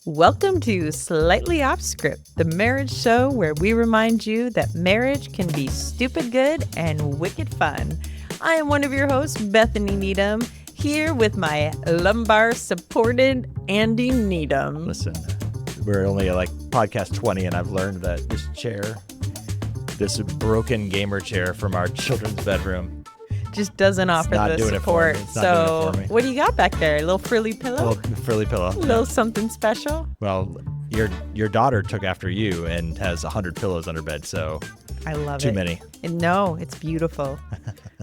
Welcome to Slightly Off Script, the marriage show where we remind you that marriage can be stupid good and wicked fun. I am one of your hosts, Bethany Needham, here with my lumbar-supported Andy Needham. Listen, we're only like podcast 20, and I've learned that this broken gamer chair from our children's bedroom, just doesn't offer the support. So what do you got back there? A little frilly pillow? A little frilly pillow. A little something special? Well, your daughter took after you and has 100 pillows under bed, so I love too it. many. No, it's beautiful.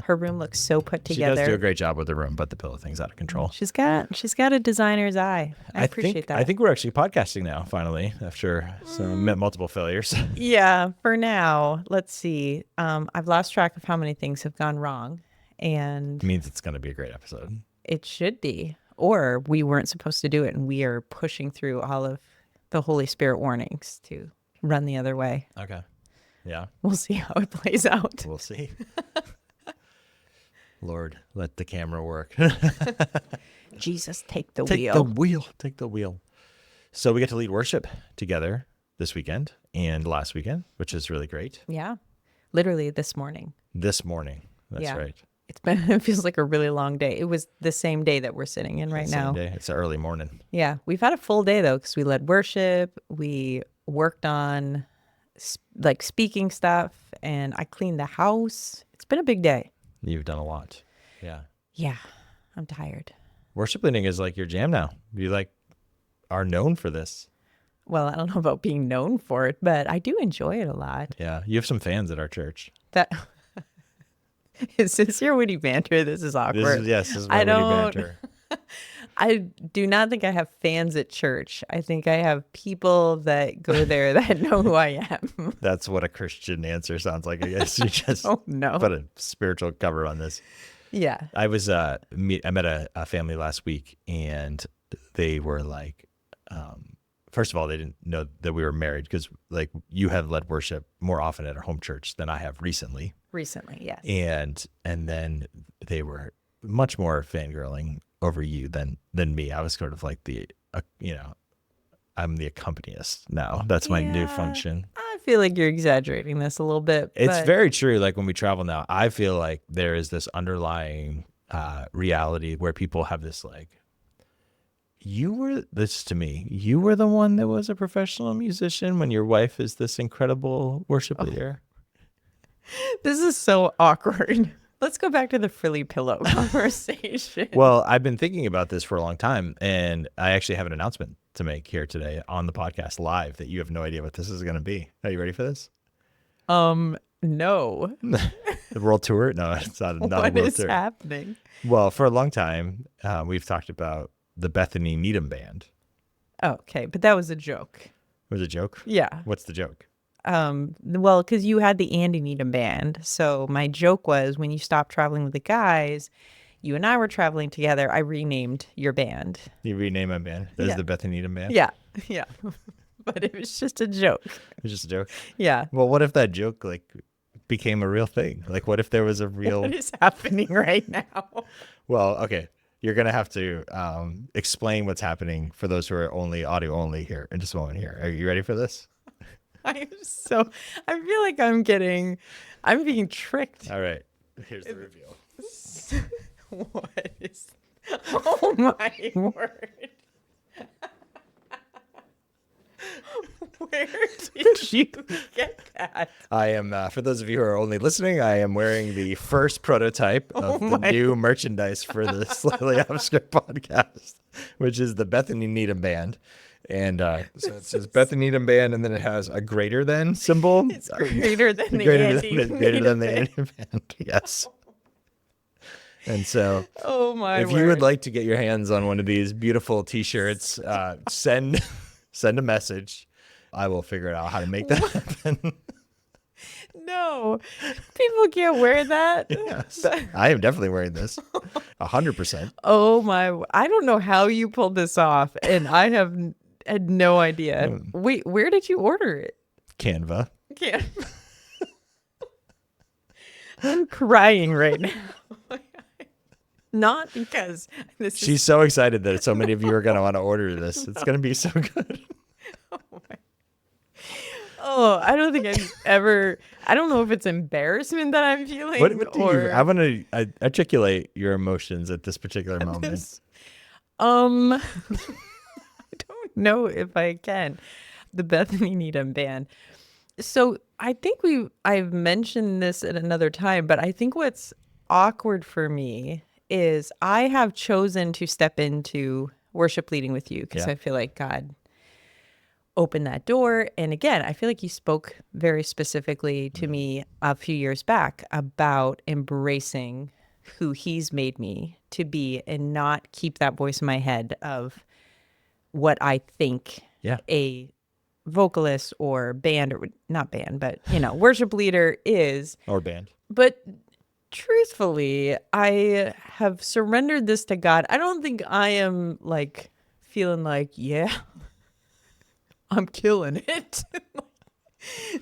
Her room looks so put together. She does do a great job with the room, but the pillow thing's out of control. She's got a designer's eye. I appreciate that. I think we're actually podcasting now, finally, after multiple failures. Yeah, for now. Let's see. I've lost track of how many things have gone wrong. And it means it's going to be a great episode. It should be. Or we weren't supposed to do it, and we are pushing through all of the Holy Spirit warnings to run the other way. Okay. Yeah. We'll see how it plays out. We'll see. Lord, let the camera work. Jesus, take the wheel. Take the wheel. So we get to lead worship together this weekend and last weekend, which is really great. Yeah. Literally this morning. That's right. It feels like a really long day. It was the same day that we're sitting in right now. Same day. It's an early morning. Yeah. We've had a full day though, because we led worship. We worked on speaking stuff, and I cleaned the house. It's been a big day. You've done a lot. Yeah. Yeah. I'm tired. Worship leading is like your jam now. You are known for this. Well, I don't know about being known for it, but I do enjoy it a lot. Yeah. You have some fans at our church. Is this your witty banter? This is awkward. This is my witty banter. I do not think I have fans at church. I think I have people that go there that know who I am. That's what a Christian answer sounds like. I guess you just put a spiritual cover on this. Yeah. I was I met a family last week, and they were like, first of all, they didn't know that we were married, because you have led worship more often at our home church than I have recently. Recently, yes. And then they were much more fangirling over you than me. I was sort of like I'm the accompanist now. That's my new function. I feel like you're exaggerating this a little bit. It's very true. Like when we travel now, I feel like there is this underlying reality where people have this you were the one that was a professional musician when your wife is this incredible worship leader. This is so awkward. Let's go back to the frilly pillow conversation. Well, I've been thinking about this for a long time, and I actually have an announcement to make here today on the podcast live that you have no idea what this is going to be. Are you ready for this? No. The world tour? No, it's not a world tour. What is happening? Well, for a long time, we've talked about the Bethany Needham band. Okay, but that was a joke. It was a joke? Yeah. What's the joke? Well, because you had the Andy Needham band. So my joke was, when you stopped traveling with the guys, you and I were traveling together, I renamed your band. You renamed my band? This is the Bethany Needham band? Yeah. But it was just a joke. It was just a joke? Yeah. Well, what if that joke became a real thing? What if there was a real... What is happening right now? Well, okay. You're going to have to explain what's happening for those who are only audio only here in just a moment here. Are you ready for this? I feel like I'm being tricked. All right. Here's the reveal. What is, oh my word. Where did you get that? I am, for those of you who are only listening, I am wearing the first prototype of the new merchandise for the Slightly Off Script podcast, which is the Bethany Needham band. And so it says Bethany Needham band, and then it has a greater than symbol. It's greater than the Andy band. Yes. And so, if you would like to get your hands on one of these beautiful T-shirts, send a message. I will figure out how to make that happen. No, people can't wear that. Yes, I am definitely wearing this, 100%. Oh my! I don't know how you pulled this off, and I had no idea. Wait, where did you order it? Canva. I'm crying right now. Not because She's so excited that so many of you are going to want to order this. It's going to be so good. Oh, I don't think I've ever. I don't know if it's embarrassment that I'm feeling. What do you? I want to articulate your emotions at this particular moment. I don't know if I can. The Bethany Needham band. So I think I've mentioned this at another time, but I think what's awkward for me is I have chosen to step into worship leading with you because I feel like God opened that door. And again, I feel like you spoke very specifically to me a few years back about embracing who he's made me to be and not keep that voice in my head of what I think a vocalist or band, or not band, but worship leader is. Or band. But truthfully, I have surrendered this to God. I don't think I am like feeling like, I'm killing it. I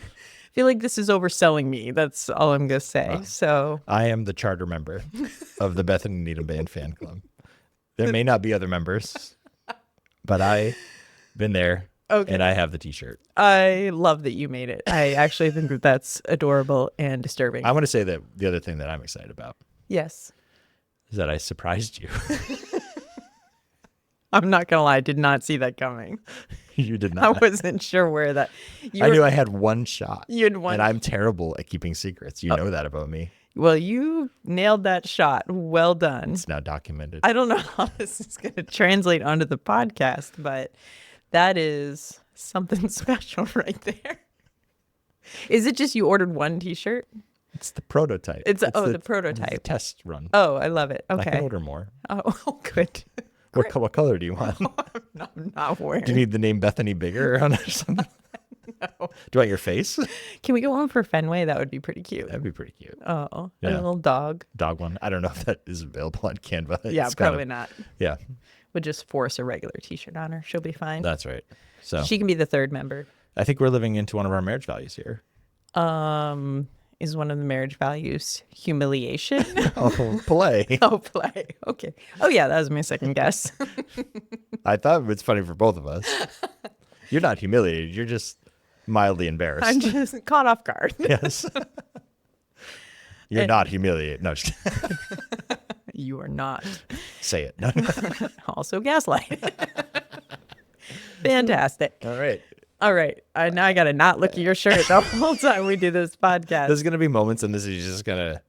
feel like this is overselling me. That's all I'm going to say. So I am the charter member of the Bethany Needham Band fan club. There may not be other members, but I've been there. Okay. And I have the t-shirt. I love that you made it. I actually think that that's adorable and disturbing. I want to say that the other thing that I'm excited about. Yes. Is that I surprised you. I'm not going to lie. I did not see that coming. You did not. I wasn't sure where that. I knew I had one shot. You had one. And I'm terrible at keeping secrets. You know that about me. Well, you nailed that shot. Well done. It's now documented. I don't know how this is going to translate onto the podcast, but that is something special right there. Is it just you ordered one t-shirt? It's the prototype. It's the prototype. The test run. Oh, I love it. Okay. I can order more. Oh, good. What color do you want? I'm not wearing. Do you need the name Bethany bigger on it or something? No. Do you want your face? Can we go on for Fenway? That would be pretty cute. That'd be pretty cute. Oh, a little dog. Dog one. I don't know if that is available on Canva. Yeah, probably not. Yeah. We'll just force a regular t-shirt on her. She'll be fine. That's right. So she can be the third member. I think we're living into one of our marriage values here. Is one of the marriage values humiliation? Play. Play. Okay. Oh, yeah, that was my second guess. I thought it's funny for both of us. You're not humiliated. You're just mildly embarrassed. I'm just caught off guard. Yes. You're not humiliated. No. You are not. Say it. No. Also gaslight. Fantastic. All right. Now I got to not look at your shirt the whole time we do this podcast. There's going to be moments and you're just going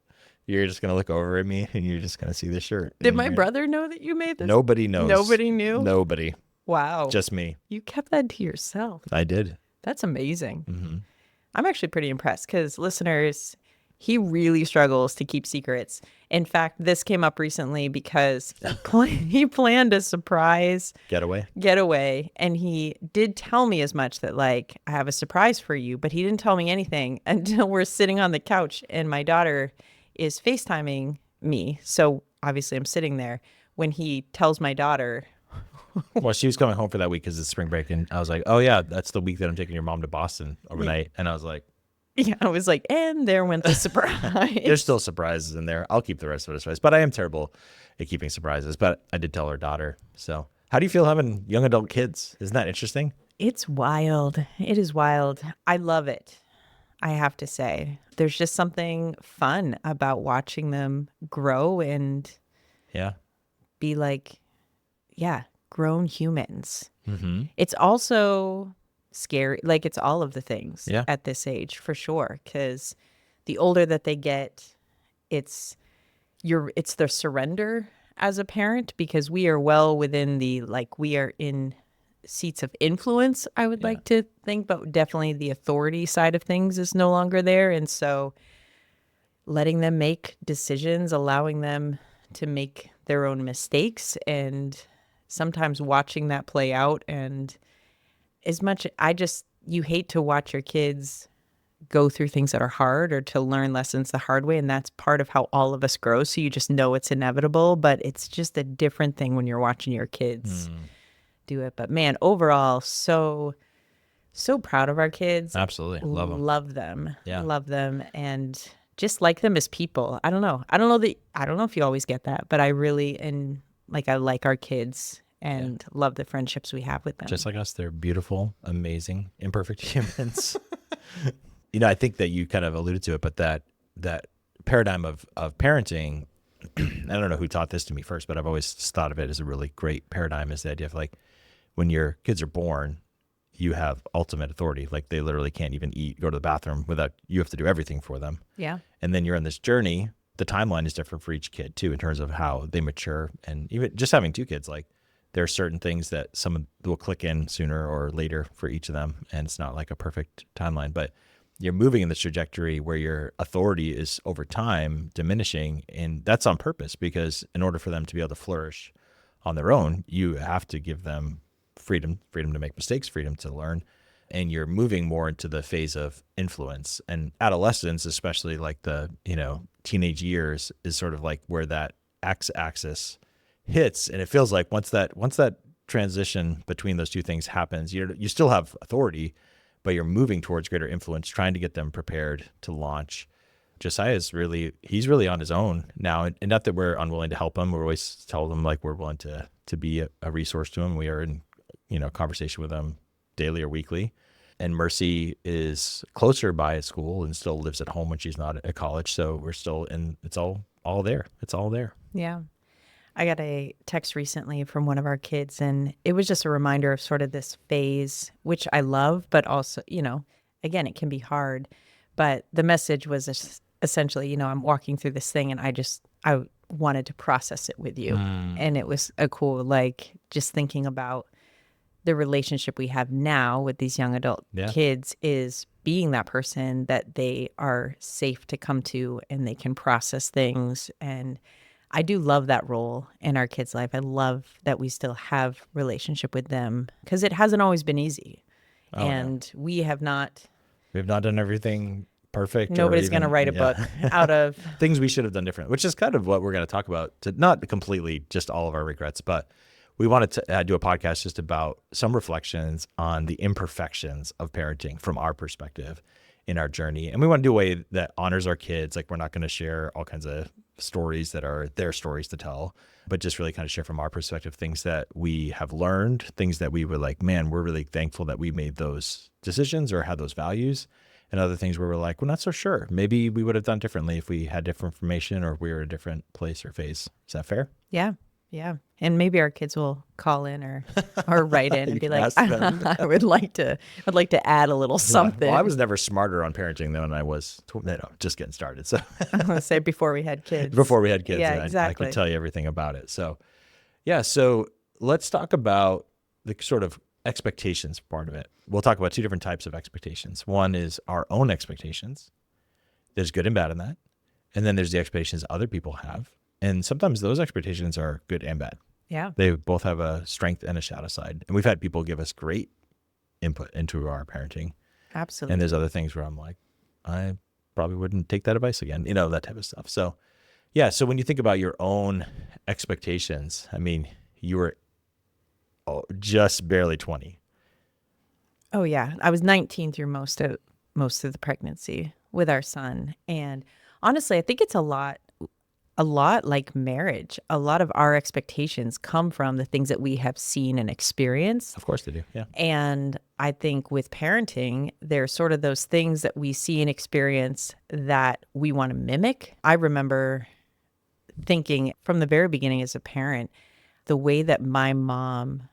to look over at me and you're just going to see the shirt. Did my brother know that you made this? Nobody knows. Nobody knew? Nobody. Wow. Just me. You kept that to yourself. I did. That's amazing. Mm-hmm. I'm actually pretty impressed because listeners, he really struggles to keep secrets. In fact, this came up recently because he planned a surprise getaway. And he did tell me as much that, like, I have a surprise for you, but he didn't tell me anything until we're sitting on the couch and my daughter is FaceTiming me. So obviously I'm sitting there when he tells my daughter. Well, she was coming home for that week because it's spring break. And I was like, oh, yeah, that's the week that I'm taking your mom to Boston overnight. And I was like, yeah, I was like, and there went the surprise. There's still surprises in there. I'll keep the rest of it a surprise. But I am terrible at keeping surprises. But I did tell her daughter. So how do you feel having young adult kids? Isn't that interesting? It's wild. It is wild. I love it. I have to say. There's just something fun about watching them grow and be like, grown humans. Mm-hmm. It's also scary. Like, it's all of the things at this age, for sure. Because the older that they get, it's their surrender as a parent, because we are well within we are in seats of influence, I would like to think, but definitely the authority side of things is no longer there. And so letting them make decisions, allowing them to make their own mistakes, and sometimes watching that play out. And as much, you hate to watch your kids go through things that are hard or to learn lessons the hard way. And that's part of how all of us grow. So you just know it's inevitable, but it's just a different thing when you're watching your kids do it. But man, overall, so proud of our kids. Absolutely. Love them. Love them. Yeah. Love them. And just like them as people. I don't know. I don't know if you always get that, but I really, I like our kids and love the friendships we have with them. Just like us, they're beautiful, amazing, imperfect humans. I think that you kind of alluded to it, but that paradigm of parenting, I don't know who taught this to me first, but I've always thought of it as a really great paradigm, is the idea of like when your kids are born, you have ultimate authority. Like they literally can't even eat, go to the bathroom without, you have to do everything for them. Yeah. And then you're on this journey. The timeline is different for each kid too, in terms of how they mature. And even just having two kids, like there are certain things that some will click in sooner or later for each of them. And it's not like a perfect timeline, but you're moving in this trajectory where your authority is over time diminishing. And that's on purpose, because in order for them to be able to flourish on their own, you have to give them freedom to make mistakes, freedom to learn. And you're moving more into the phase of influence. And adolescence, especially like the, teenage years, is sort of like where that axis hits. And it feels like once that transition between those two things happens, you still have authority, but you're moving towards greater influence, trying to get them prepared to launch. Josiah's he's really on his own now. And not that we're unwilling to help him. We're always tell them like we're willing to be a resource to him. We are in, conversation with him daily or weekly. And Mercy is closer by at school and still lives at home when she's not at college. So we're still it's all there. It's all there. Yeah. I got a text recently from one of our kids, and it was just a reminder of sort of this phase, which I love, but also, again, it can be hard. But the message was essentially, I'm walking through this thing and I wanted to process it with you. And it was a cool, just thinking about the relationship we have now with these young adult kids is being that person that they are safe to come to and they can process things. And I do love that role in our kids' life. I love that we still have relationship with them, because it hasn't always been easy. We have not done everything perfect. Nobody's going to write a book out of things we should have done different, which is kind of what we're going to talk about, to not completely just all of our regrets, but we wanted to do a podcast just about some reflections on the imperfections of parenting from our perspective in our journey. And we want to do a way that honors our kids. Like, we're not going to share all kinds of stories that are their stories to tell, but just really kind of share from our perspective things that we have learned, things that we were like, man, we're really thankful that we made those decisions or had those values, and other things where we're like, we're not so sure. Maybe we would have done differently if we had different information or if we were in a different place or phase. Is that fair? Yeah. Yeah. And maybe our kids will call in or write in and be like, I'd like to add a little something. Well, I was never smarter on parenting than I was just getting started. So I want to say before we had kids. Yeah, exactly. I could tell you everything about it. So so let's talk about the sort of expectations part of it. We'll talk about two different types of expectations. One is our own expectations. There's good and bad in that. And then there's the expectations other people have. And sometimes those expectations are good and bad. Yeah. They both have a strength and a shadow side. And we've had people give us great input into our parenting. Absolutely. And there's other things where I'm like, I probably wouldn't take that advice again, that type of stuff. So, so when you think about your own expectations, I mean, you were just barely 20. Oh, yeah. I was 19 through most of the pregnancy with our son. And honestly, I think it's a lot like marriage. A lot of our expectations come from the things that we have seen and experienced. Of course they do, yeah. And I think with parenting, there's sort of those things that we see and experience that we want to mimic. I remember thinking from the very beginning as a parent, the way that my mom,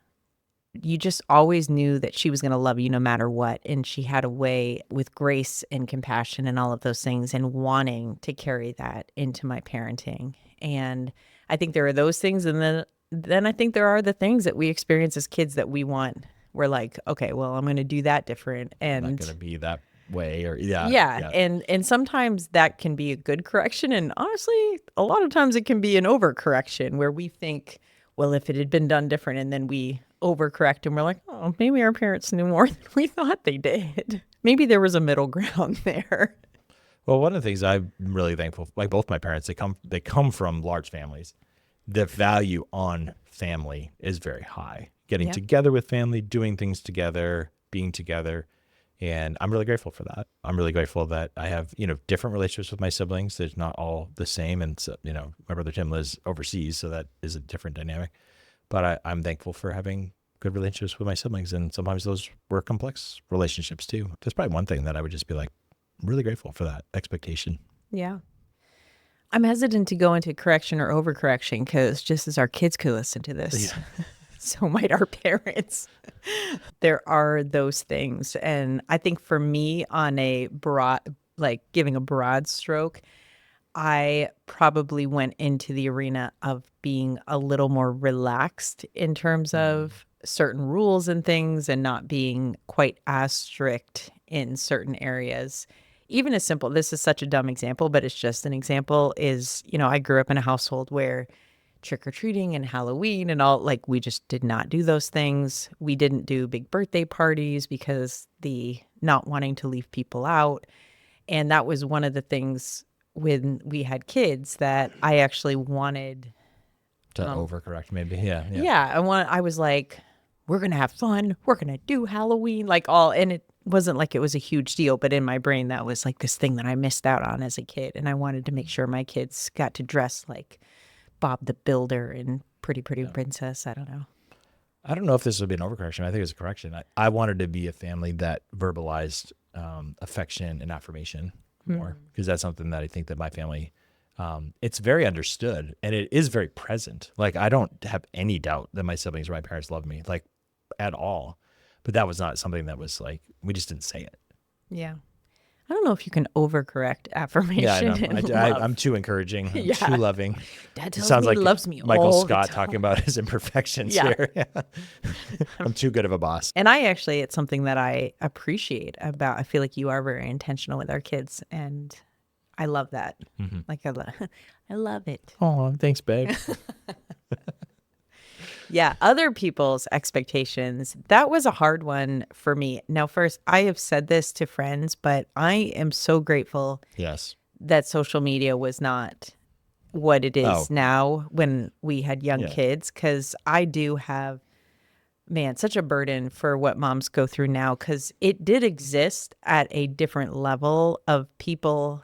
you just always knew that she was going to love you no matter what. And she had a way with grace and compassion and all of those things, and wanting to carry that into my parenting. And I think there are those things. And then I think there are the things that we experience as kids that we want. We're like, okay, well, I'm going to do that different. And I'm not going to be that way or yeah. And sometimes that can be a good correction. And honestly, a lot of times it can be an overcorrection where we think, well, if it had been done different, and then we overcorrect and we're like, oh, maybe our parents knew more than we thought they did. Maybe there was a middle ground there. Well, one of the things I'm really thankful for, like both my parents, they come from large families. The value on family is very high. Getting together with family, doing things together, being together. And I'm really grateful for that. I'm really grateful that I have, different relationships with my siblings. There's not all the same. And so, my brother Tim lives overseas, so that is a different dynamic. But I'm thankful for having good relationships with my siblings. And sometimes those were complex relationships too. That's probably one thing that I would just be like, really grateful for that expectation. Yeah. I'm hesitant to go into correction or overcorrection because just as our kids could listen to this, so might our parents. There are those things. And I think for me, on a broad, like giving a broad stroke, I probably went into the arena of being a little more relaxed in terms of certain rules and things and not being quite as strict in certain areas. Even as simple, this is such a dumb example, but it's just an example, is, I grew up in a household where trick-or-treating and Halloween and all, like, we just did not do those things. We didn't do big birthday parties because the not wanting to leave people out. And that was one of the things when we had kids that I actually wanted to overcorrect, maybe. Yeah. I was like, we're gonna have fun, we're gonna do Halloween, like all, and it wasn't like it was a huge deal, but in my brain that was like this thing that I missed out on as a kid, and I wanted to make sure my kids got to dress like Bob the Builder and Pretty Princess. I don't know if this would be an overcorrection. I think it's a correction. I wanted to be a family that verbalized affection and affirmation more, because that's something that I think that my family, it's very understood and it is very present. Like, I don't have any doubt that my siblings or my parents love me, like, at all. But that was not something that was like, we just didn't say it. Yeah. I don't know if you can overcorrect affirmation. Yeah, I know. I'm too encouraging. I'm too loving. Dad tells me he loves me Michael all Scott the time. talking about his imperfections here. I'm too good of a boss. And it's something that I appreciate about, I feel like you are very intentional with our kids, and I love that. Mm-hmm. Like, I love it. Oh, thanks, babe. Yeah, other people's expectations. That was a hard one for me. Now, first, I have said this to friends, but I am so grateful that social media was not what it is now when we had young kids, because I do have, such a burden for what moms go through now, because it did exist at a different level of people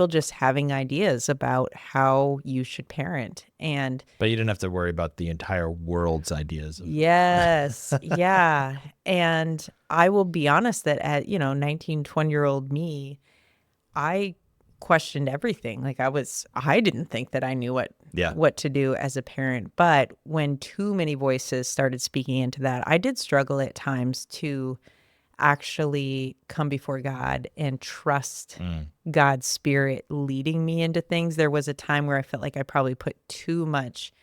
just having ideas about how you should parent. But you didn't have to worry about the entire world's ideas. Yes. Yeah. And I will be honest that at, 19, 20-year-old me, I questioned everything. Like, I didn't think that I knew what to do as a parent. But when too many voices started speaking into that, I did struggle at times to actually come before God and trust God's spirit leading me into things. There was a time where I felt like I probably put too much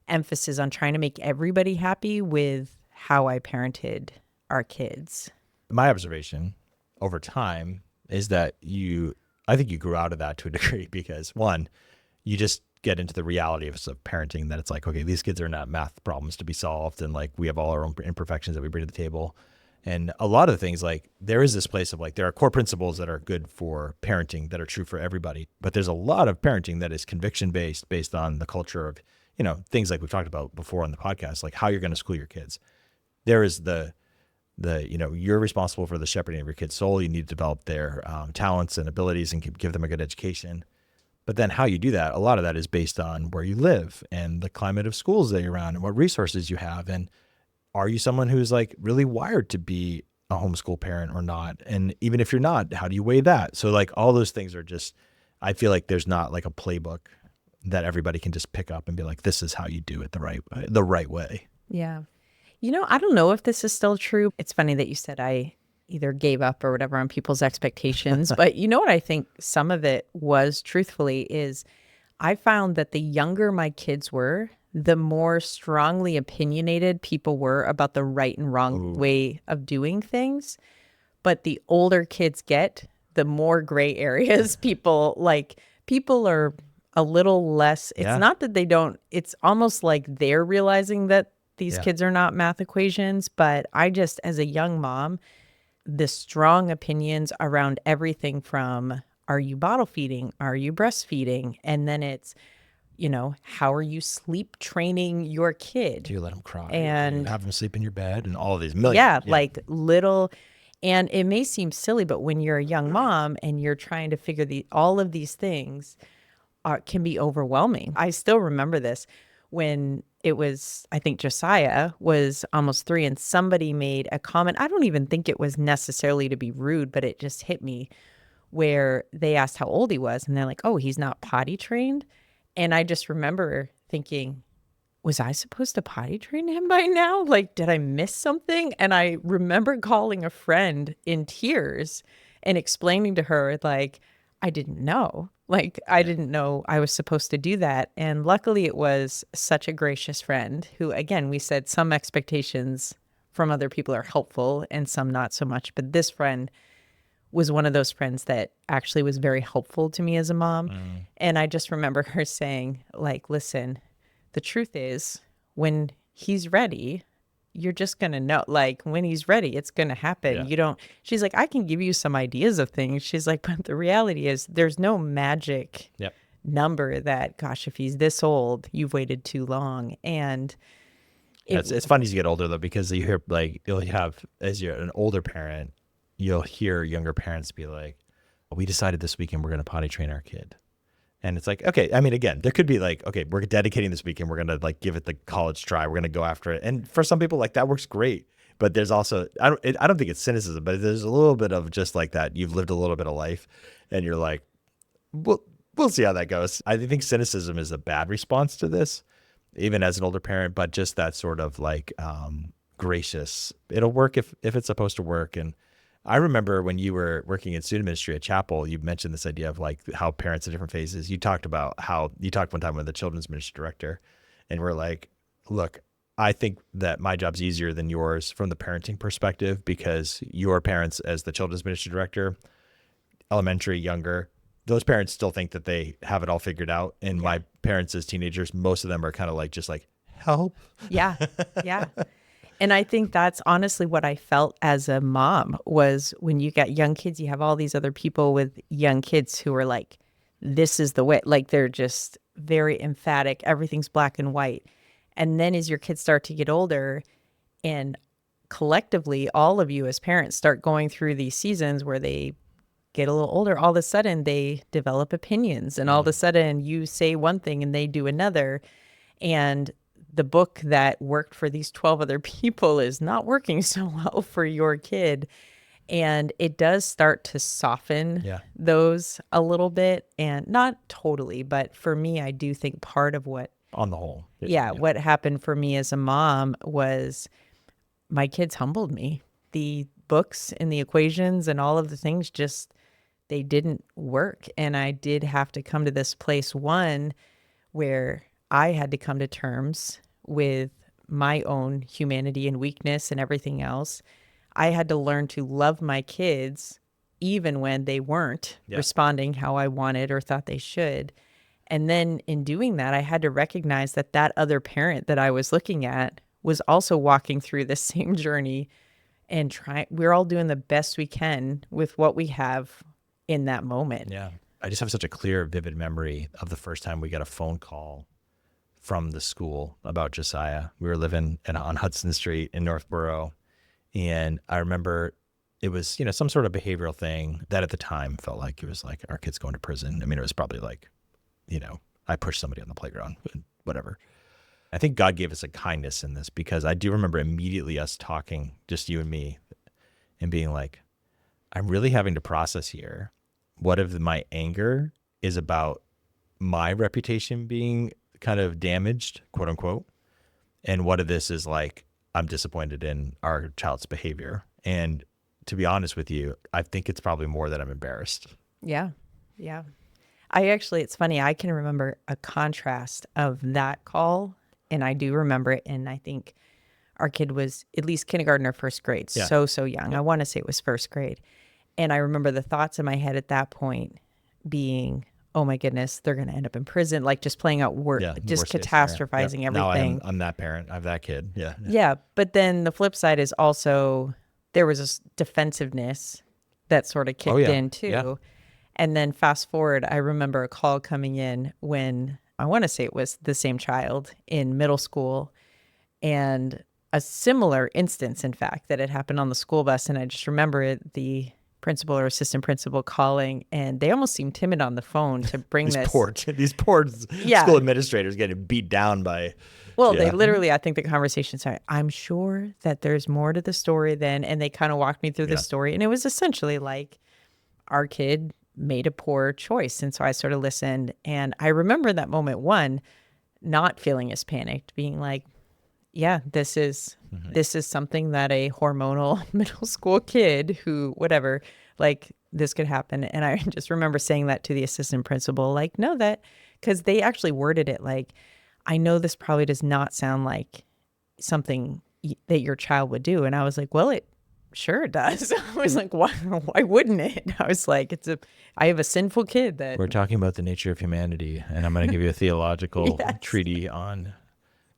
emphasis on trying to make everybody happy with how I parented our kids. My observation over time is that I think you grew out of that to a degree, because one, you just get into the reality of parenting, that it's like, okay, these kids are not math problems to be solved, and like, we have all our own imperfections that we bring to the table. And a lot of things, like, there is this place of like, there are core principles that are good for parenting that are true for everybody. But there's a lot of parenting that is conviction based on the culture of, things like we've talked about before on the podcast, like how you're going to school your kids. There is the you're responsible for the shepherding of your kid's soul. You need to develop their talents and abilities and give them a good education. But then how you do that, a lot of that is based on where you live and the climate of schools that you're around and what resources you have. And are you someone who's like really wired to be a homeschool parent or not? And even if you're not, how do you weigh that? So like, all those things are just, I feel like there's not like a playbook that everybody can just pick up and be like, this is how you do it the right way. Yeah. I don't know if this is still true. It's funny that you said I either gave up or whatever on people's expectations. But you know what I think some of it was, truthfully, is I found that the younger my kids were, the more strongly opinionated people were about the right and wrong way of doing things. But the older kids get, the more gray areas people are a little less. It's not that they don't, it's almost like they're realizing that these kids are not math equations. But I just, as a young mom, the strong opinions around everything from, are you bottle feeding? Are you breastfeeding? And then it's, how are you sleep training your kid? Do you let them cry? And do you have them sleep in your bed? And all of these million. Yeah, like little. And it may seem silly, but when you're a young mom and you're trying to figure all of these things can be overwhelming. I still remember this when it was, I think Josiah was almost 3 and somebody made a comment. I don't even think it was necessarily to be rude, but it just hit me where they asked how old he was and they're like, oh, he's not potty trained. And I just remember thinking, was I supposed to potty train him by now? Like, did I miss something? And I remember calling a friend in tears and explaining to her, like, I didn't know. Like, I didn't know I was supposed to do that. And luckily, it was such a gracious friend who, again, we said some expectations from other people are helpful and some not so much. But this friend was one of those friends that actually was very helpful to me as a mom. And I just remember her saying, like, listen, the truth is when he's ready, you're just going to know, like when he's ready, it's going to happen. She's like, I can give you some ideas of things. She's like, but the reality is there's no magic number that, gosh, if he's this old, you've waited too long. And it's fun as you get older though, because you hear like, you'll have, as you're an older parent, you'll hear younger parents be like, we decided this weekend we're going to potty train our kid. And it's like, okay, I mean, again, there could be like, okay, we're dedicating this weekend. We're going to like give it the college try. We're going to go after it. And for some people, like that works great. But there's also, I don't think it's cynicism, but there's a little bit of just like that. You've lived a little bit of life and you're like, we'll see how that goes. I think cynicism is a bad response to this, even as an older parent, but just that sort of like gracious, it'll work if it's supposed to work. And I remember when you were working in student ministry at Chapel, you mentioned this idea of like how parents in different phases. You talked about how you talked one time with the children's ministry director and we're like, look, I think that my job's easier than yours from the parenting perspective because your parents as the children's ministry director, elementary, younger, those parents still think that they have it all figured out. And my parents as teenagers, most of them are kind of like, just like, help. Yeah. Yeah. And I think that's honestly what I felt as a mom was when you got young kids, you have all these other people with young kids who are like, this is the way, like they're just very emphatic. Everything's black and white. And then as your kids start to get older and collectively, all of you as parents start going through these seasons where they get a little older, all of a sudden they develop opinions and all of a sudden you say one thing and they do another. And the book that worked for these 12 other people is not working so well for your kid. And it does start to soften those a little bit and not totally, but for me, I do think part of what on the whole, what happened for me as a mom was my kids humbled me. The books and the equations and all of the things just, they didn't work. And I did have to come to this place, one, where I had to come to terms with my own humanity and weakness and everything else. I had to learn to love my kids even when they weren't responding how I wanted or thought they should. And then in doing that, I had to recognize that that other parent that I was looking at was also walking through the same journey and we're all doing the best we can with what we have in that moment. Yeah. I just have such a clear, vivid memory of the first time we got a phone call from the school about Josiah. We were living on Hudson Street in Northborough. And I remember it was, some sort of behavioral thing that at the time felt like it was like our kid's going to prison. I mean, it was probably like, I pushed somebody on the playground, whatever. I think God gave us a kindness in this because I do remember immediately us talking, just you and me, and being like, I'm really having to process here. What if my anger is about my reputation being kind of damaged, quote unquote, and what if this is like, I'm disappointed in our child's behavior. And to be honest with you, I think it's probably more that I'm embarrassed. Yeah. Yeah. It's funny. I can remember a contrast of that call and I do remember it. And I think our kid was at least kindergarten or first grade. Yeah. So young. I want to say it was first grade. And I remember the thoughts in my head at that point being, oh my goodness, they're going to end up in prison. Like just playing out just catastrophizing everything. Now I'm that parent. I have that kid. Yeah. Yeah. But then the flip side is also there was this defensiveness that sort of kicked in too. Yeah. And then fast forward, I remember a call coming in when I want to say it was the same child in middle school. And a similar instance, in fact, that had happened on the school bus. And I just remember the principal or assistant principal calling, and they almost seemed timid on the phone to bring these poor school administrators getting beat down by. Well, they literally, I think the conversation started, I'm sure that there's more to the story than, and they kind of walked me through the story. And it was essentially like our kid made a poor choice. And so I sort of listened. And I remember that moment, one, not feeling as panicked, being like, yeah, this is something that a hormonal middle school kid who, whatever, like this could happen. And I just remember saying that to the assistant principal, like, no, because they actually worded it like, I know this probably does not sound like something that your child would do. And I was like, well, it sure does. I was like, why wouldn't it? I was like, I have a sinful kid that. We're talking about the nature of humanity, and I'm going to give you a theological treatise on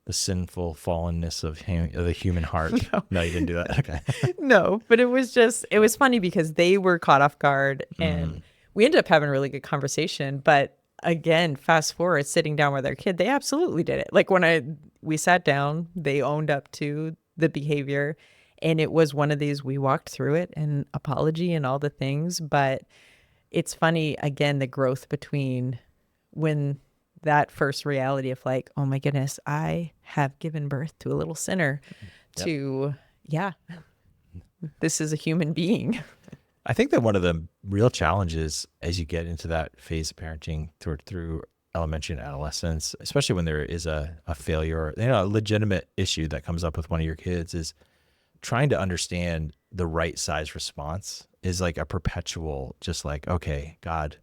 the sinful fallenness of the human heart. No, you didn't do that. Okay. No, but it was funny because they were caught off guard, and we ended up having a really good conversation. But again, fast forward, sitting down with our kid, they absolutely did it. Like we sat down, they owned up to the behavior, and it was one of these, we walked through it and apology and all the things. But it's funny, again, the growth between when that first reality of like, oh my goodness, I have given birth to a little sinner, to, this is a human being. I think that one of the real challenges as you get into that phase of parenting through elementary and adolescence, especially when there is a failure, a legitimate issue that comes up with one of your kids, is trying to understand the right size response is like a perpetual, just like, okay, God,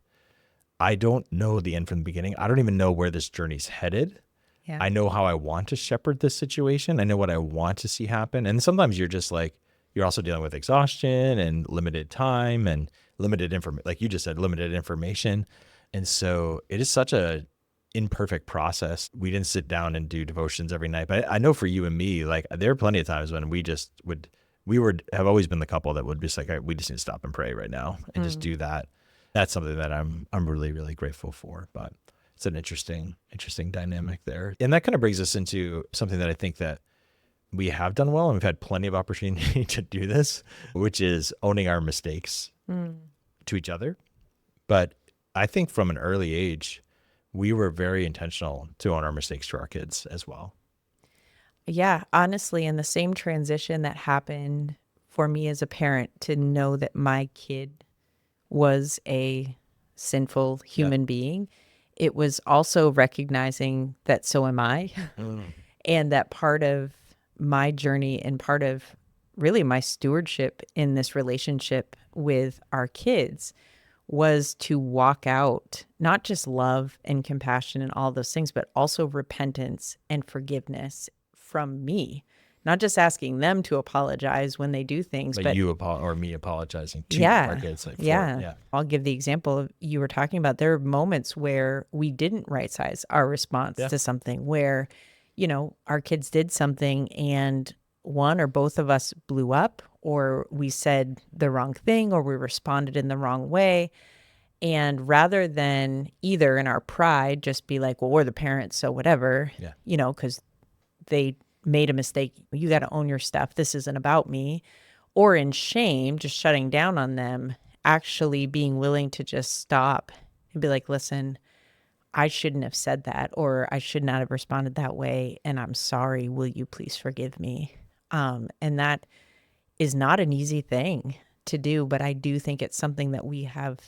I don't know the end from the beginning. I don't even know where this journey's headed. Yeah. I know how I want to shepherd this situation. I know what I want to see happen. And sometimes you're just like, you're also dealing with exhaustion and limited time and limited information, like you just said, limited information. And so it is such a imperfect process. We didn't sit down and do devotions every night, but I know for you and me, like there are plenty of times when we have always been the couple that would just like, we just need to stop and pray right now and just do that. That's something that I'm really, really grateful for, but it's an interesting dynamic there. And that kind of brings us into something that I think that we have done well, and we've had plenty of opportunity to do this, which is owning our mistakes to each other. But I think from an early age, we were very intentional to own our mistakes to our kids as well. Yeah, honestly, in the same transition that happened for me as a parent to know that my kid was a sinful human being, it was also recognizing that so am I. And that part of my journey and part of really my stewardship in this relationship with our kids was to walk out not just love and compassion and all those things, but also repentance and forgiveness from me. Not just asking them to apologize when they do things, but you or me apologizing to our kids. I'll give the example of you were talking about. There are moments where we didn't right size our response to something, where, our kids did something and one or both of us blew up, or we said the wrong thing, or we responded in the wrong way. And rather than either in our pride just be like, well, we're the parents, so whatever, because they made a mistake, you got to own your stuff, this isn't about me, or in shame, just shutting down on them, actually being willing to just stop and be like, listen, I shouldn't have said that, or I should not have responded that way, and I'm sorry, will you please forgive me? And that is not an easy thing to do, but I do think it's something that we have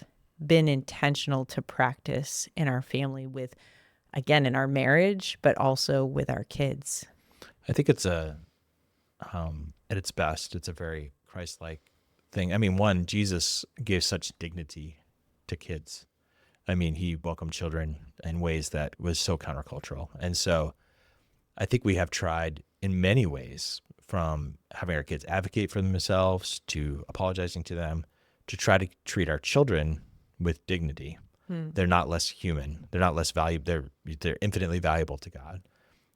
been intentional to practice in our family with, again, in our marriage, but also with our kids. I think it's at its best, it's a very Christ-like thing. I mean, one, Jesus gave such dignity to kids. I mean, he welcomed children in ways that was so countercultural. And so I think we have tried in many ways, from having our kids advocate for themselves to apologizing to them, to try to treat our children with dignity. They're not less human. They're not less valuable. They're infinitely valuable to God.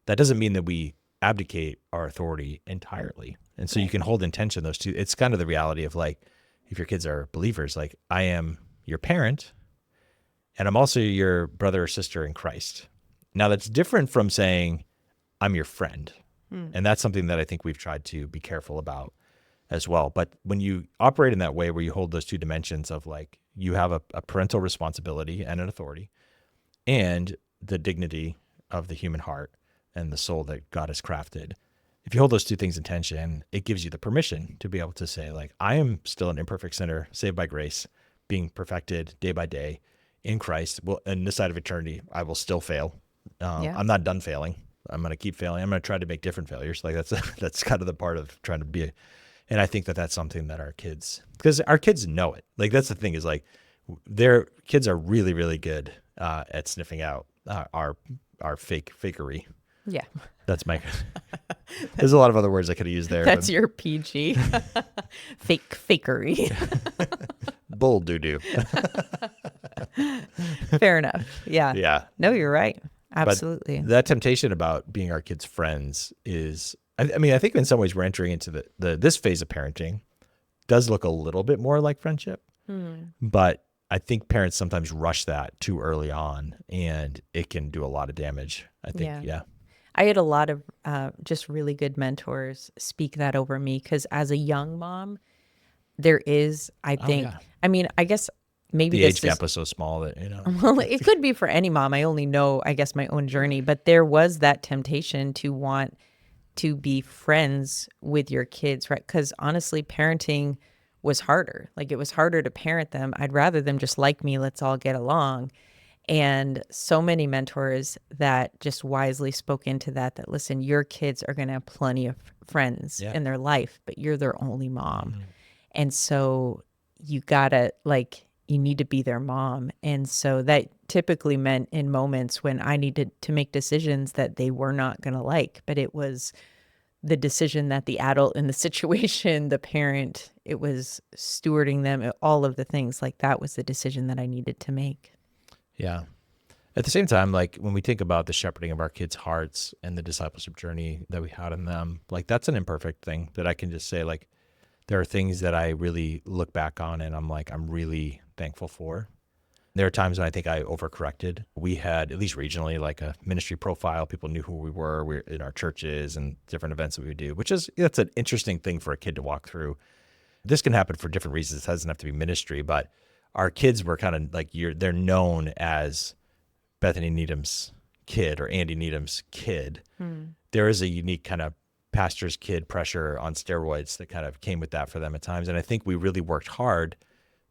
That doesn't mean that we abdicate our authority entirely. And so you can hold in tension those two. It's kind of the reality of like, if your kids are believers, like I am your parent and I'm also your brother or sister in Christ. Now that's different from saying I'm your friend. And that's something that I think we've tried to be careful about as well. But when you operate in that way where you hold those two dimensions of like you have a parental responsibility and an authority and the dignity of the human heart and the soul that God has crafted, if you hold those two things in tension, it gives you the permission to be able to say, like, I am still an imperfect sinner, saved by grace, being perfected day by day in Christ. Well, in this side of eternity, I will still fail. I'm not done failing. I'm going to keep failing. I'm going to try to make different failures. Like that's kind of the part of trying to be. And I think that that's something that our kids, because our kids know it. Like that's the thing is like their kids are really, really good at sniffing out our fakery. Yeah. That's my, there's a lot of other words I could have used there. That's your PG. Fakery. Bull doo-doo. Fair enough. Yeah. Yeah. No, you're right. Absolutely. But that temptation about being our kids' friends is, I mean, I think in some ways we're entering into this phase of parenting does look a little bit more like friendship, but I think parents sometimes rush that too early on and it can do a lot of damage. I think, yeah. I had a lot of just really good mentors speak that over me because as a young mom, there is, I think, I mean, I guess maybe the age gap was so small that, Well, it could be for any mom. I only know, I guess, my own journey, but there was that temptation to want to be friends with your kids, right? Because honestly, parenting was harder. Like it was harder to parent them. I'd rather them just like me. Let's all get along. And so many mentors that just wisely spoke into that, listen, your kids are going to have plenty of friends in their life, but you're their only mom. And so you gotta you need to be their mom. And so that typically meant in moments when I needed to make decisions that they were not going to like, but it was the decision that the adult in the situation, the parent, it was stewarding them, all of the things like that was the decision that I needed to make. Yeah. At the same time, like when we think about the shepherding of our kids' hearts and the discipleship journey that we had in them, like that's an imperfect thing that I can just say, like, there are things that I really look back on and I'm like, I'm really thankful for. There are times when I think I overcorrected. We had, at least regionally, like a ministry profile. People knew who we were. We're in our churches and different events that we would do, that's an interesting thing for a kid to walk through. This can happen for different reasons. It doesn't have to be ministry, but our kids were kind of like, they're known as Bethany Needham's kid or Andy Needham's kid. There is a unique kind of pastor's kid pressure on steroids that kind of came with that for them at times. And I think we really worked hard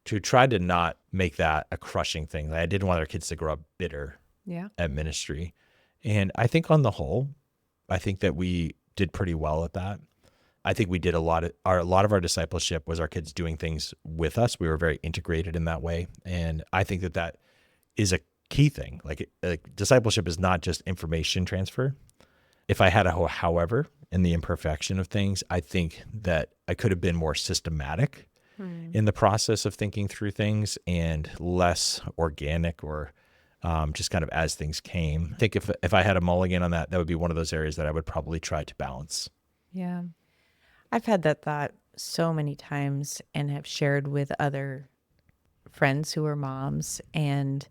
to try to not make that a crushing thing. Like I didn't want our kids to grow up bitter at ministry. And I think on the whole, I think that we did pretty well at that. I think we did a lot of our discipleship was our kids doing things with us. We were very integrated in that way. And I think that is a key thing. Like discipleship is not just information transfer. If I had a however in the imperfection of things, I think that I could have been more systematic in the process of thinking through things and less organic or just kind of as things came. I think if I had a mulligan on that would be one of those areas that I would probably try to balance. Yeah. I've had that thought so many times and have shared with other friends who are moms. And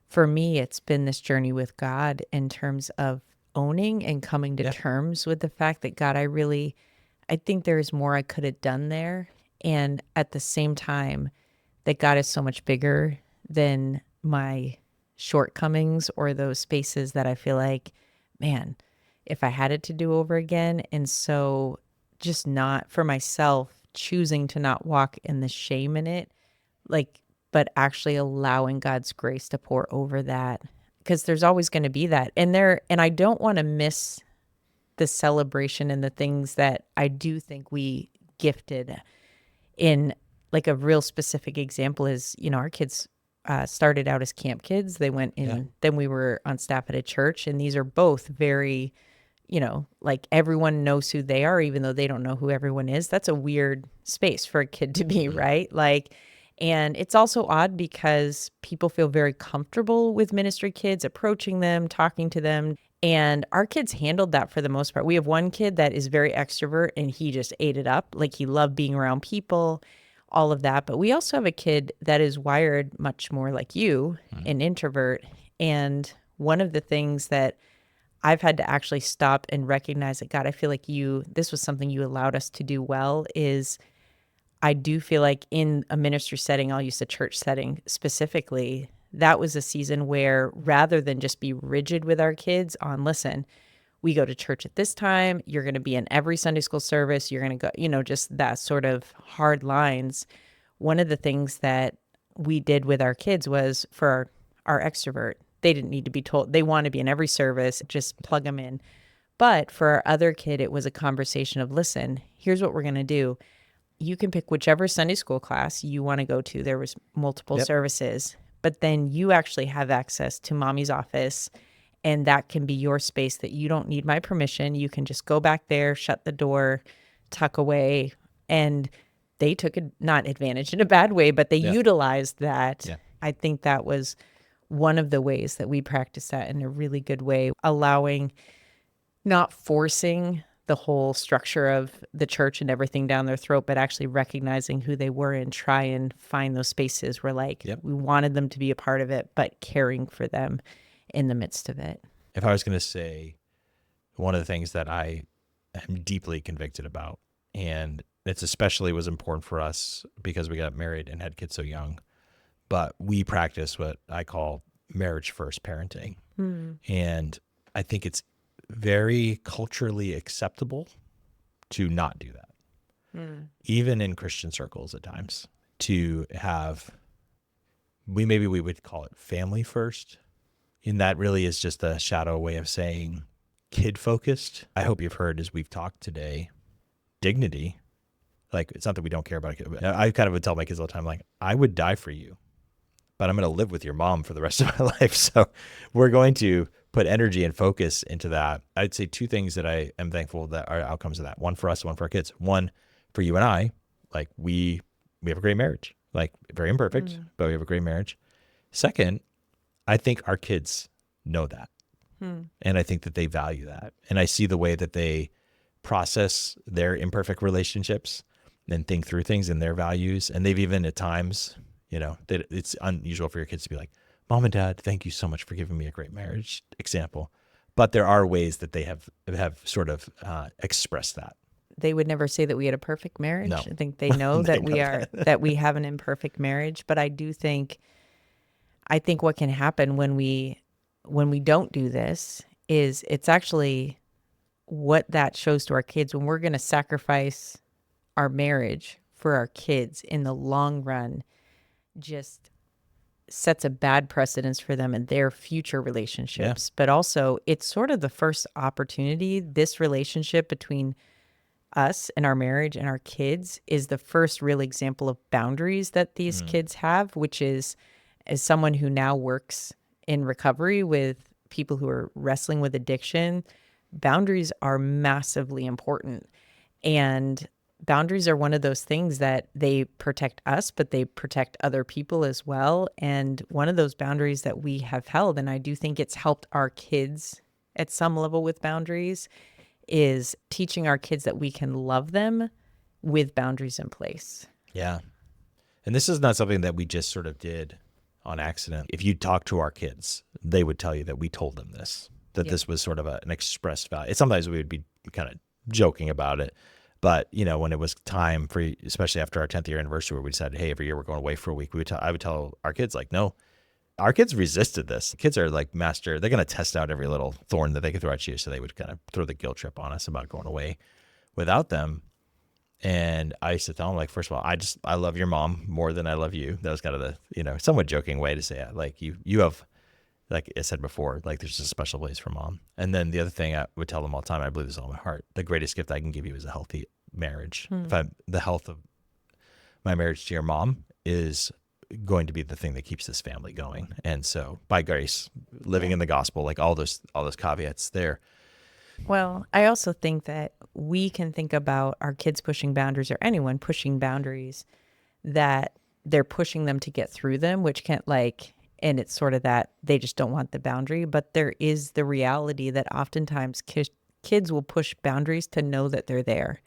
for me, it's been this journey with God in terms of owning and coming to terms with the fact that God, I think there's more I could have done there. And at the same time, that God is so much bigger than my shortcomings or those spaces that I feel like, man, if I had it to do over again. And so just not for myself, choosing to not walk in the shame in it, but actually allowing God's grace to pour over that. Because there's always going to be that. And I don't want to miss the celebration and the things that I do think we gifted in. Like a real specific example is, our kids started out as camp kids. They went in, then we were on staff at a church. And these are both very, like everyone knows who they are, even though they don't know who everyone is. That's a weird space for a kid to be, right? And it's also odd because people feel very comfortable with ministry kids, approaching them, talking to them. And our kids handled that for the most part. We have one kid that is very extrovert and he just ate it up. Like he loved being around people, all of that. But we also have a kid that is wired much more like you, an introvert. And one of the things that I've had to actually stop and recognize that, God, I feel like this was something you allowed us to do well, is I do feel like in a ministry setting, I'll use the church setting specifically, that was a season where rather than just be rigid with our kids on, listen, we go to church at this time, you're going to be in every Sunday school service, you're going to go, just that sort of hard lines. One of the things that we did with our kids was for our extrovert, they didn't need to be told, they want to be in every service, just plug them in. But for our other kid, it was a conversation of, listen, here's what we're going to do. You can pick whichever Sunday school class you want to go to. There was multiple services, but then you actually have access to mommy's office, and that can be your space that you don't need my permission. You can just go back there, shut the door, tuck away. And they took not advantage in a bad way, but they utilized that. Yeah. I think that was one of the ways that we practiced that in a really good way, allowing, not forcing the whole structure of the church and everything down their throat, but actually recognizing who they were and try and find those spaces where we wanted them to be a part of it, but caring for them in the midst of it. If I was going to say one of the things that I am deeply convicted about, and it's especially was important for us because we got married and had kids so young, but we practice what I call marriage first parenting. And I think it's very culturally acceptable to not do that. Even in Christian circles at times, to have, we would call it family first. And that really is just a shadow way of saying kid focused. I hope you've heard, as we've talked today, dignity. Like, it's not that we don't care about it. I kind of would tell my kids all the time, like, I would die for you, but I'm going to live with your mom for the rest of my life. So we're going to put energy and focus into that. I'd say two things that I am thankful that are outcomes of that. One for us, one for our kids. One for you and I, like we have a great marriage, like very imperfect, but we have a great marriage. Second, I think our kids know that. And I think that they value that. And I see the way that they process their imperfect relationships and think through things and their values. And they've even at times, that it's unusual for your kids to be like, Mom and Dad, thank you so much for giving me a great marriage example. But there are ways that they have sort of expressed that. They would never say that we had a perfect marriage. No. I think they know that we have an imperfect marriage. But I think what can happen when we don't do this is it's actually what that shows to our kids when we're going to sacrifice our marriage for our kids in the long run, just sets a bad precedence for them and their future relationships. But also it's sort of the first opportunity, this relationship between us and our marriage and our kids is the first real example of boundaries that these kids have, which is, as someone who now works in recovery with people who are wrestling with addiction, boundaries are massively important. And boundaries are one of those things that they protect us, but they protect other people as well. And one of those boundaries that we have held, and I do think it's helped our kids at some level with boundaries, is teaching our kids that we can love them with boundaries in place. Yeah. And this is not something that we just sort of did on accident. If you talk to our kids, they would tell you that we told them this, that this was sort of an expressed value. Sometimes we would be kind of joking about it. But, when it was time for, especially after our 10th year anniversary, where we decided, hey, every year we're going away for a week, I would tell our kids, like, no, our kids resisted this. Kids are like they're going to test out every little thorn that they can throw at you. So they would kind of throw the guilt trip on us about going away without them. And I used to tell them, like, first of all, I love your mom more than I love you. That was kind of the, somewhat joking way to say it. Like, you have, like I said before, like, there's a special place for Mom. And then the other thing I would tell them all the time, I believe this with all my heart, the greatest gift I can give you is a healthy marriage. The health of my marriage to your mom is going to be the thing that keeps this family going. And so by grace, living in the gospel, like all those caveats there. Well, I also think that we can think about our kids pushing boundaries, or anyone pushing boundaries, that they're pushing them to get through them, which can't and it's sort of that they just don't want the boundary. But there is the reality that oftentimes kids will push boundaries to know that they're there.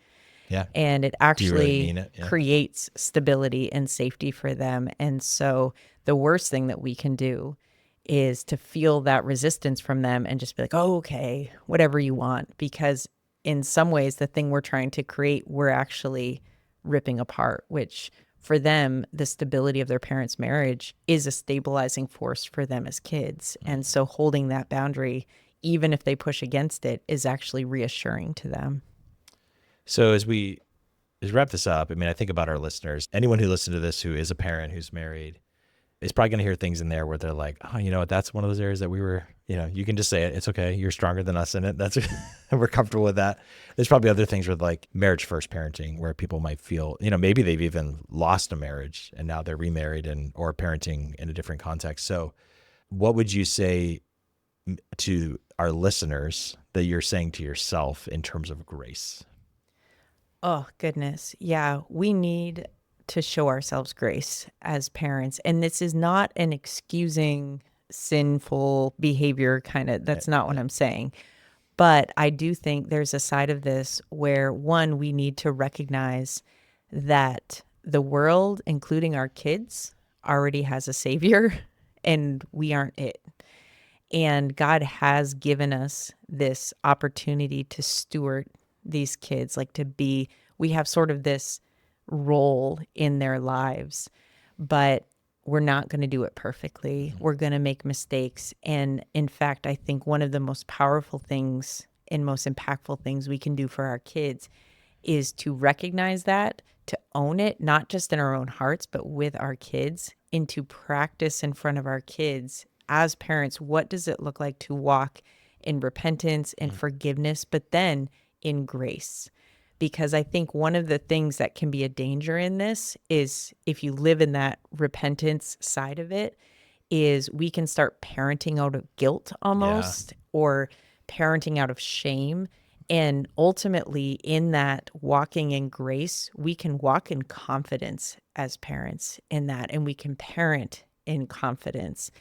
Yeah. And it actually creates stability and safety for them. And so the worst thing that we can do is to feel that resistance from them and just be like, oh, okay, whatever you want. Because in some ways, the thing we're trying to create, we're actually ripping apart, which for them, the stability of their parents' marriage is a stabilizing force for them as kids. And so holding that boundary, even if they push against it, is actually reassuring to them. So as we wrap this up, I mean, I think about our listeners. Anyone who listens to this who is a parent who's married is probably going to hear things in there where they're like, oh, you know what? That's one of those areas that we were, you can just say it. It's okay. You're stronger than us in it. That's we're comfortable with that. There's probably other things with like marriage first parenting where people might feel, maybe they've even lost a marriage and now they're remarried or parenting in a different context. So what would you say to our listeners that you're saying to yourself in terms of grace? Oh, goodness. Yeah, we need to show ourselves grace as parents. And this is not an excusing sinful behavior that's not what I'm saying. But I do think there's a side of this where, one, we need to recognize that the world, including our kids, already has a savior and we aren't it. And God has given us this opportunity to steward these kids, we have sort of this role in their lives, but we're not going to do it perfectly. We're going to make mistakes. And in fact, I think one of the most powerful things and most impactful things we can do for our kids is to recognize that, to own it, not just in our own hearts, but with our kids, and to practice in front of our kids as parents. What does it look like to walk in repentance and forgiveness, but then in grace? Because I think one of the things that can be a danger in this is if you live in that repentance side of it, is we can start parenting out of guilt almost, or parenting out of shame. And ultimately in that walking in grace, we can walk in confidence as parents in that, and we can parent in confidence.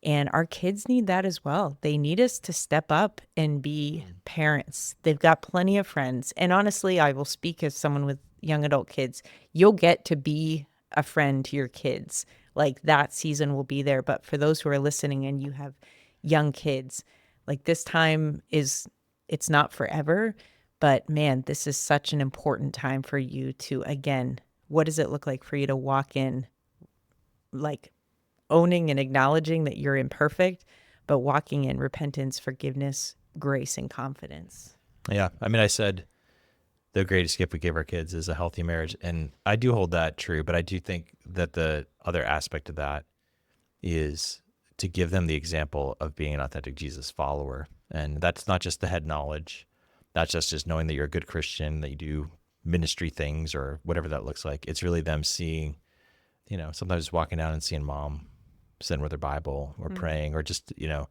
And our kids need that as well. They need us to step up and be parents. They've got plenty of friends. And honestly, I will speak as someone with young adult kids. You'll get to be a friend to your kids. Like that season will be there. But for those who are listening and you have young kids, like this time it's not forever. But man, this is such an important time for you to, again, what does it look like for you to walk in like owning and acknowledging that you're imperfect, but walking in repentance, forgiveness, grace, and confidence. Yeah. I mean, I said the greatest gift we give our kids is a healthy marriage. And I do hold that true, but I do think that the other aspect of that is to give them the example of being an authentic Jesus follower. And that's not just the head knowledge. That's just knowing that you're a good Christian, that you do ministry things or whatever that looks like. It's really them seeing, sometimes walking down and seeing mom sitting with their Bible or praying, or just, a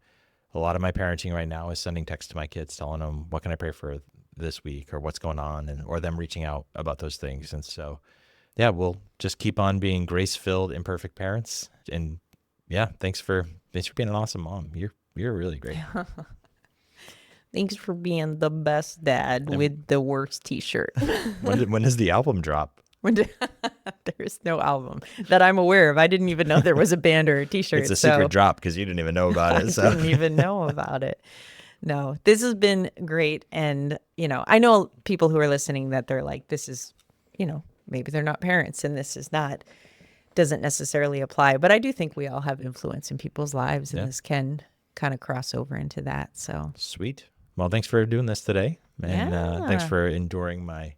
lot of my parenting right now is sending texts to my kids telling them, what can I pray for this week, or what's going on, or them reaching out about those things. And so, yeah, we'll just keep on being grace-filled, imperfect parents. And yeah, thanks for being an awesome mom. You're really great. Thanks for being the best dad with the worst t-shirt. When does the album drop? There's no album that I'm aware of. I didn't even know there was a band or a t-shirt. It's a secret drop because you didn't even know about it. I didn't even know about it. No, this has been great. And, I know people who are listening that they're like, this is, maybe they're not parents and this doesn't necessarily apply. But I do think we all have influence in people's lives, and this can kind of cross over into that. So sweet. Well, thanks for doing this today. And thanks for enduring my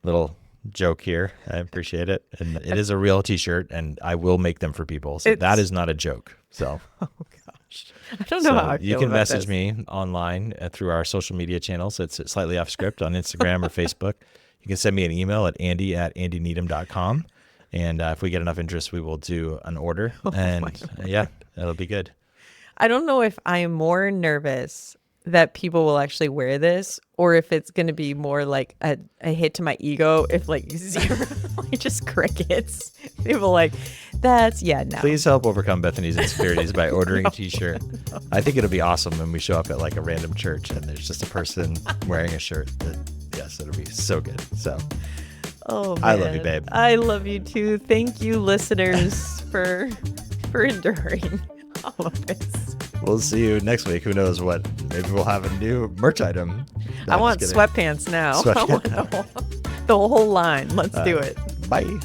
little joke here. I appreciate it. And it is a real t-shirt, and I will make them for people. So that is not a joke. So oh gosh, I don't know how I feel you can about message this. Me online through our social media channels. It's Slightly Off Script on Instagram or Facebook. You can send me an email at andy@andyneedham.com. And if we get enough interest, we will do an order. It'll be good. I don't know if I am more nervous that people will actually wear this, or if it's going to be more like a hit to my ego, if like zero, like just crickets. People like, no. Please help overcome Bethany's insecurities by ordering a t-shirt. No. I think it'll be awesome when we show up at like a random church and there's just a person wearing a shirt it'll be so good. So, oh man. I love you, babe. I love you too. Thank you, listeners, for enduring. All of this. We'll see you next week. Who knows what? Maybe we'll have a new merch item. I want sweatpants now. Sweatpants. I want the whole line. Let's do it. Bye.